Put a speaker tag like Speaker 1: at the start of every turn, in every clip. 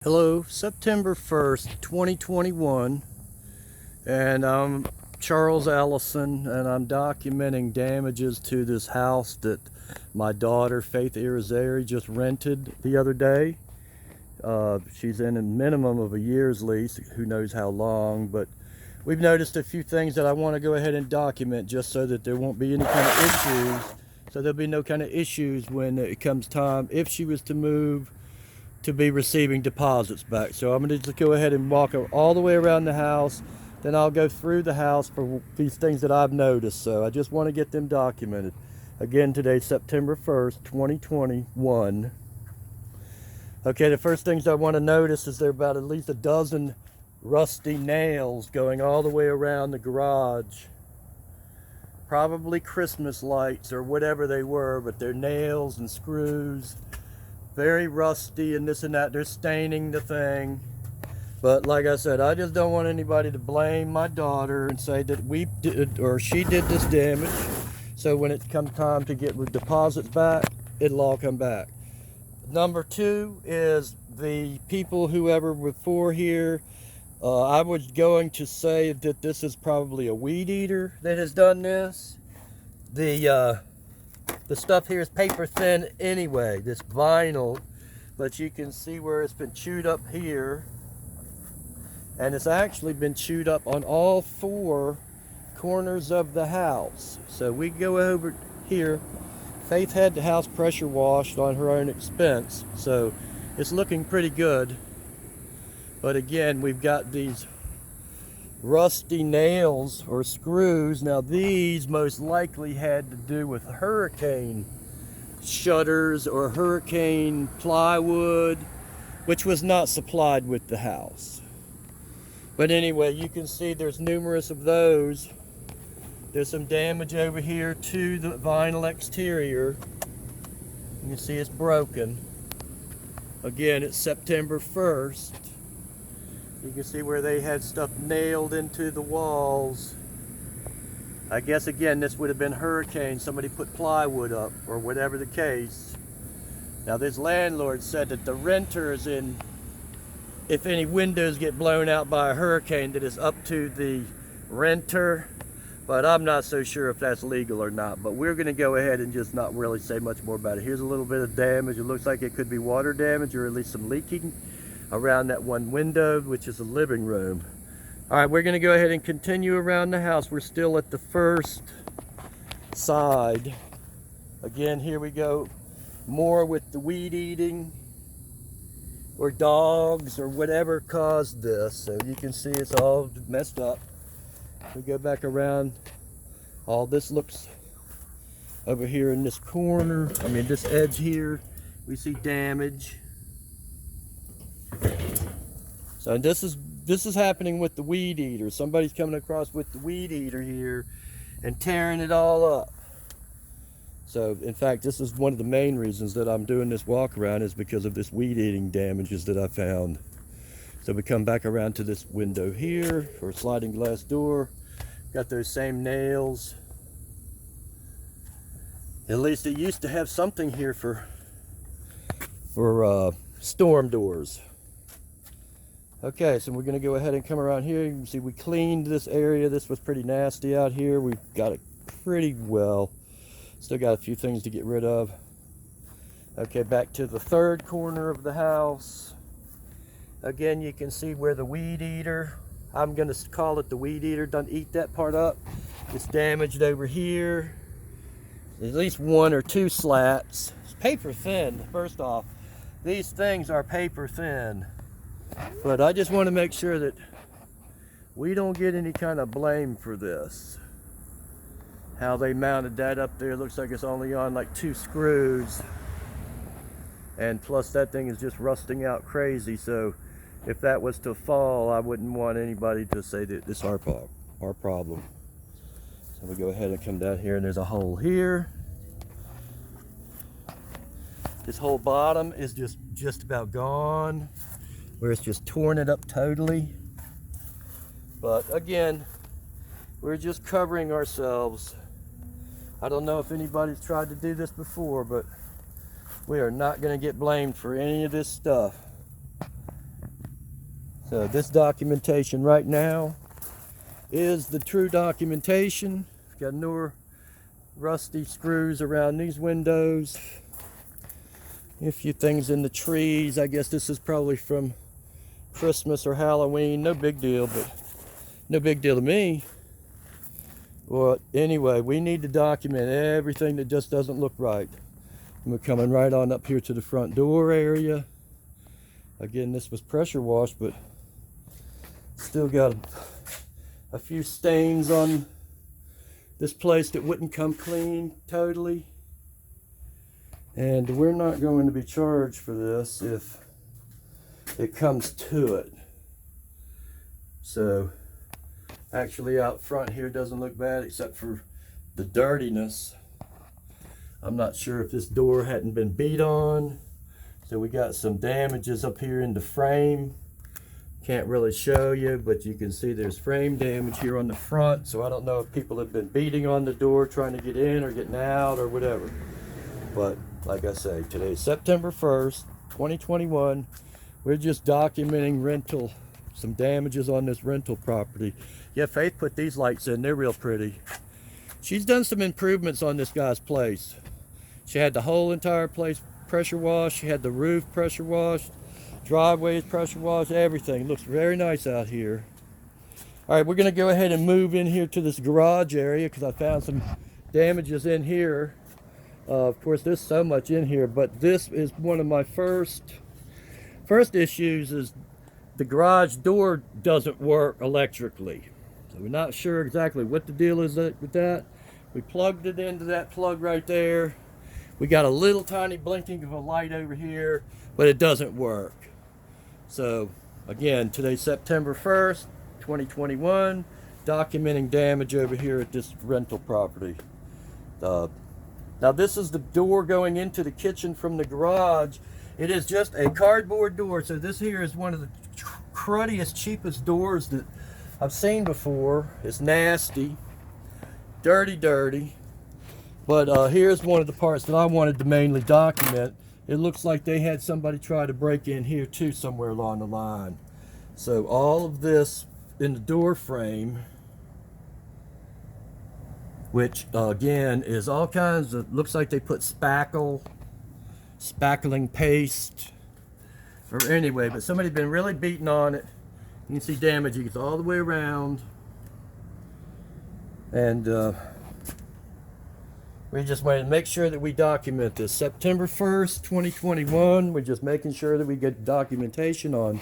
Speaker 1: Hello, September 1st, 2021, and I'm Charles Allison, and I'm documenting damages to this house that my daughter, Faith Irizarry, just rented the other day. She's in a minimum of a year's lease, who knows how long, but we've noticed a few things that I want to go ahead and document just so that there won't be any kind of issues. So there'll be no kind of issues when it comes time, if she was to move, to be receiving deposits back. So I'm going to just go ahead and walk all the way around the house. Then I'll go through the house for these things that I've noticed. So I just want to get them documented. Again, today, September 1st, 2021. Okay, the first things I want to notice is there are about at least a dozen rusty nails going all the way around the garage. Probably Christmas lights or whatever they were, but they're nails and screws. Very rusty and this and that. They're staining the thing. But like I said, I just don't want anybody to blame my daughter and say that we did or she did this damage. So when it comes time to get deposits back, it'll all come back. Number two is the people, whoever before here, I was going to say that this is probably a weed eater that has done this. The stuff here is paper thin anyway, this vinyl, but you can see where it's been chewed up here, and it's actually been chewed up on all four corners of the house. So we go over here. Faith had the house pressure washed on her own expense, so it's looking pretty good. But again, we've got these rusty nails or screws. Now these most likely had to do with hurricane shutters or hurricane plywood, which was not supplied with the house. But anyway, you can see there's numerous of those. There's some damage over here to the vinyl exterior. You can see it's broken. Again, it's September 1st. You can see where they had stuff nailed into the walls. I guess again, this would have been hurricane. Somebody put plywood up or whatever the case. Now this landlord said that the renters, if any windows get blown out by a hurricane, that it's up to the renter. But I'm not so sure if that's legal or not. But we're going to go ahead and just not really say much more about it. Here's a little bit of damage. It looks like it could be water damage or at least some leaking around that one window, which is a living room. All right, we're going to go ahead and continue around the house. We're still at the first side. Again, here we go. More with the weed eating or dogs or whatever caused this. So you can see it's all messed up. We go back around. All this looks over here in this corner. This edge here, we see damage. So this is happening with the weed eater. Somebody's coming across with the weed eater here and tearing it all up. So in fact, this is one of the main reasons that I'm doing this walk around, is because of this weed eating damages that I found. So we come back around to this window here, or sliding glass door. Got those same nails. At least it used to have something here for storm doors. Okay, so we're going to go ahead and come around here. You can see we cleaned this area. This was pretty nasty out here. We've got it pretty well. Still got a few things to get rid of. Okay, back to the third corner of the house. Again, you can see where the weed eater, I'm going to call it the weed eater, doesn't eat that part up. It's damaged over here. At least one or two slats. It's paper thin, first off. These things are paper thin. But I just want to make sure that we don't get any kind of blame for this. How they mounted that up there, looks like it's only on like 2 screws. And plus that thing is just rusting out crazy. So if that was to fall, I wouldn't want anybody to say that it's our problem. So we go ahead and come down here, and there's a hole here. This whole bottom is just about gone, where it's just torn it up totally. But again, we're just covering ourselves. I don't know if anybody's tried to do this before, but we are not going to get blamed for any of this stuff. So this documentation right now is the true documentation. Got newer rusty screws around these windows. A few things in the trees. I guess this is probably from Christmas or Halloween. No big deal, but no big deal to me. Well, anyway, we need to document everything that just doesn't look right. And we're coming right on up here to the front door area. Again, this was pressure washed, but still got a few stains on this place that wouldn't come clean totally. And we're not going to be charged for this if it comes to it. So actually out front here doesn't look bad except for the dirtiness. I'm not sure if this door hadn't been beat on. So we got some damages up here in the frame. Can't really show you, but you can see there's frame damage here on the front. So I don't know if people have been beating on the door trying to get in or getting out or whatever. But like I say, today's September 1st, 2021. We're just documenting some damages on this rental property. Yeah, Faith put these lights in. They're real pretty. She's done some improvements on this guy's place. She had the whole entire place pressure washed. She had the roof pressure washed. Driveways pressure washed. Everything. Looks very nice out here. All right, we're going to go ahead and move in here to this garage area because I found some damages in here. Of course, there's so much in here, but this is one of my first issues is the garage door doesn't work electrically. So we're not sure exactly what the deal is with that. We plugged it into that plug right there. We got a little tiny blinking of a light over here, but it doesn't work. So again, today's September 1st, 2021, documenting damage over here at this rental property. Now this is the door going into the kitchen from the garage. It is just a cardboard door. So this here is one of the cruddiest, cheapest doors that I've seen before. It's nasty, dirty. But here's one of the parts that I wanted to mainly document. It looks like they had somebody try to break in here too somewhere along the line. So all of this in the door frame, which again is all kinds of, looks like they put spackling paste, or anyway, but somebody's been really beating on it. You can see damage, it gets all the way around. And we just wanted to make sure that we document this. September 1st, 2021, we're just making sure that we get documentation on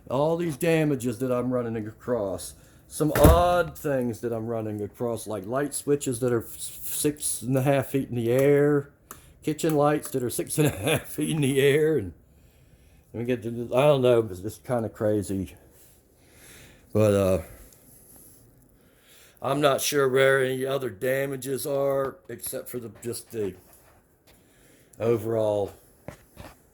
Speaker 1: all these damages that I'm running across. Some odd things that I'm running across, like light switches that are 6.5 feet in the air, kitchen lights that are 6.5 feet in the air, and we get to, I don't know, it's just kind of crazy. But I'm not sure where any other damages are, except for just the overall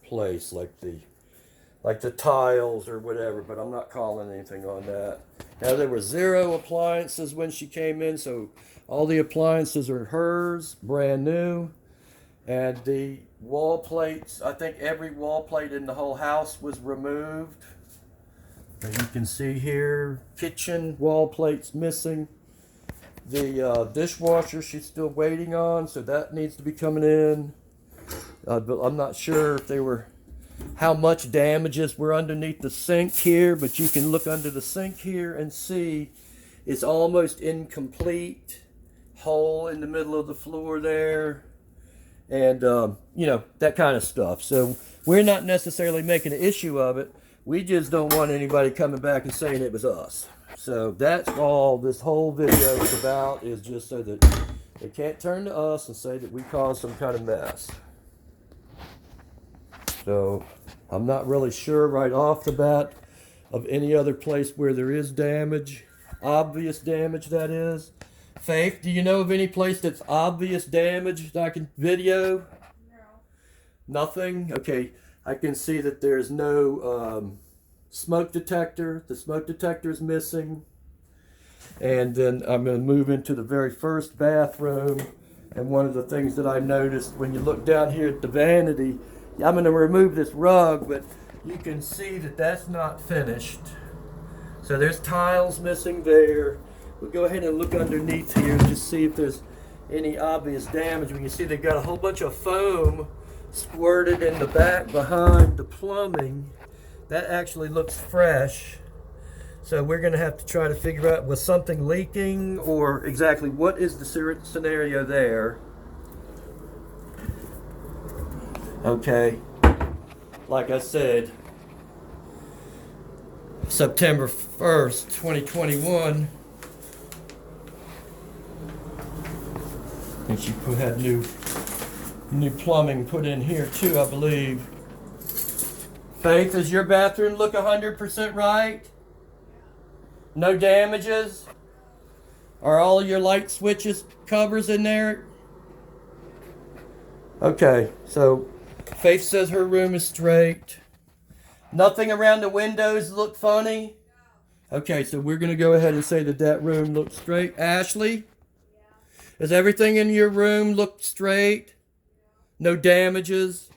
Speaker 1: place, like the tiles or whatever, but I'm not calling anything on that. Now, there were 0 appliances when she came in, so all the appliances are hers, brand new. And the wall plates, I think every wall plate in the whole house was removed. As you can see here, kitchen wall plates missing. The dishwasher she's still waiting on, so that needs to be coming in. But I'm not sure if they were, how much damages were underneath the sink here, but you can look under the sink here and see it's almost incomplete. Hole in the middle of the floor there, and you know, that kind of stuff. So we're not necessarily making an issue of it. We just don't want anybody coming back and saying it was us. So that's all this whole video is about, is just so that they can't turn to us and say that we caused some kind of mess. So I'm not really sure right off the bat of any other place where there is damage, obvious damage that is. Faith, do you know of any place that's obvious damage that I can video? No. Nothing? Okay, I can see that there's no smoke detector. The smoke detector is missing. And then I'm going to move into the very first bathroom. And one of the things that I noticed when you look down here at the vanity, I'm going to remove this rug, but you can see that that's not finished. So there's tiles missing there. We'll go ahead and look underneath here and just see if there's any obvious damage. We can see they've got a whole bunch of foam squirted in the back behind the plumbing. That actually looks fresh. So we're going to have to try to figure out, was something leaking, or exactly what is the scenario there. Okay, like I said, September 1st, 2021. And she had new plumbing put in here too, I believe. Faith, does your bathroom look 100% right? No damages? Are all your light switches covers in there? Okay, so Faith says her room is straight. Nothing around the windows look funny? Okay, so we're going to go ahead and say that that room looks straight. Ashley? Does everything in your room look straight? No damages?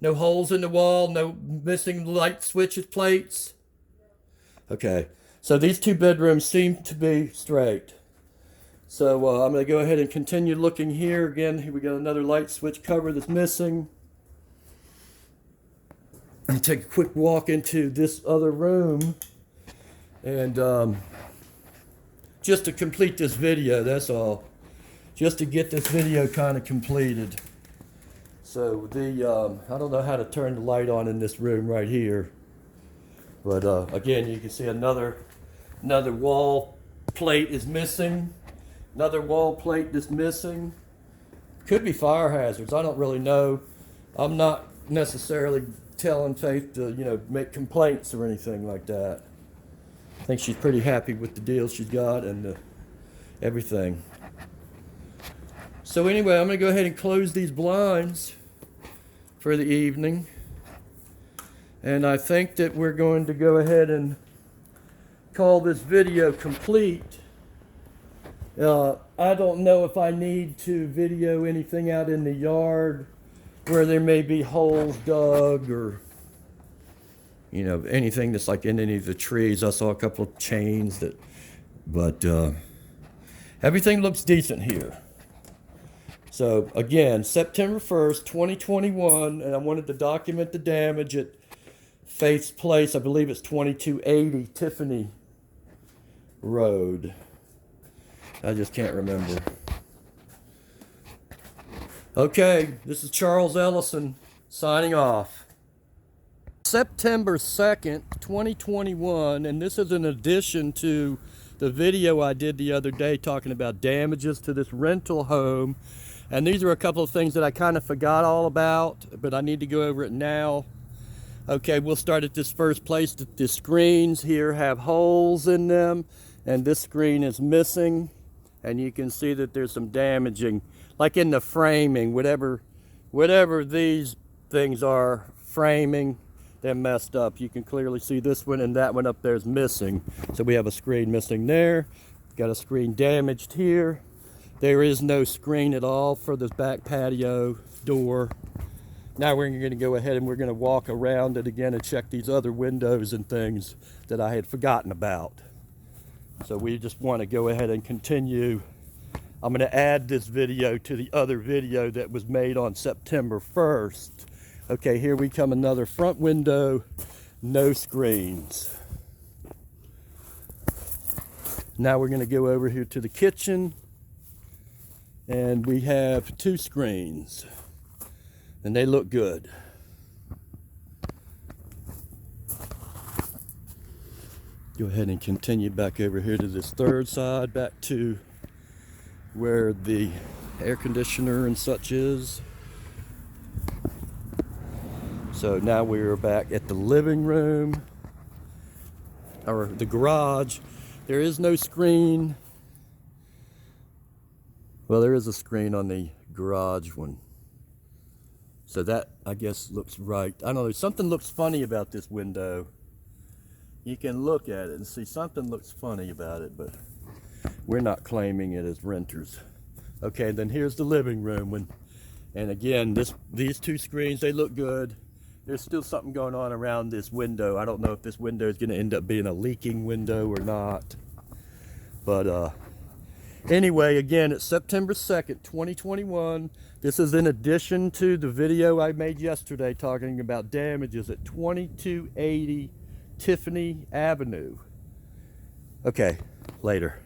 Speaker 1: No holes in the wall? No missing light switches plates? Okay, so these two bedrooms seem to be straight. So I'm going to go ahead and continue looking here. Again, here we got another light switch cover that's missing. And take a quick walk into this other room. And just to complete this video, that's all. Just to get this video kind of completed. So I don't know how to turn the light on in this room right here. But again, you can see another wall plate is missing. Another wall plate that's missing. Could be fire hazards. I don't really know. I'm not necessarily telling Faith to, make complaints or anything like that. I think she's pretty happy with the deal she's got and everything. So anyway, I'm going to go ahead and close these blinds for the evening. And I think that we're going to go ahead and call this video complete. I don't know if I need to video anything out in the yard where there may be holes dug or, anything that's like in any of the trees. I saw a couple of chains but everything looks decent here. So again, September 1st, 2021, and I wanted to document the damage at Faith's place. I believe it's 2280 Tiffany Road. I just can't remember. Okay, this is Charles Ellison signing off. September 2nd, 2021, and this is in addition to the video I did the other day talking about damages to this rental home. And these are a couple of things that I kind of forgot all about, but I need to go over it now. Okay, we'll start at this first place. The screens here have holes in them, and this screen is missing. And you can see that there's some damaging, like in the framing, whatever these things are, framing, they're messed up. You can clearly see this one and that one up there is missing. So we have a screen missing there. Got a screen damaged here. There is no screen at all for this back patio door. Now we're going to go ahead and we're going to walk around it again and check these other windows and things that I had forgotten about. So we just want to go ahead and continue. I'm going to add this video to the other video that was made on September 1st. Okay, here we come, another front window, no screens. Now we're going to go over here to the kitchen, and we have two screens, and they look good. Go ahead and continue back over here to this third side, back to where the air conditioner and such is. So now we're back at the living room, or the garage. There is no screen. Well, there is a screen on the garage one. So that, I guess, looks right. I don't know, something looks funny about this window. You can look at it and see something looks funny about it, but we're not claiming it as renters. Okay, then here's the living room one. And again, these two screens, they look good. there's still something going on around this window. I don't know if this window is going to end up being a leaking window or not. But anyway, again, it's September 2nd, 2021. This is in addition to the video I made yesterday talking about damages at 2280 Tiffany Avenue. Okay, later.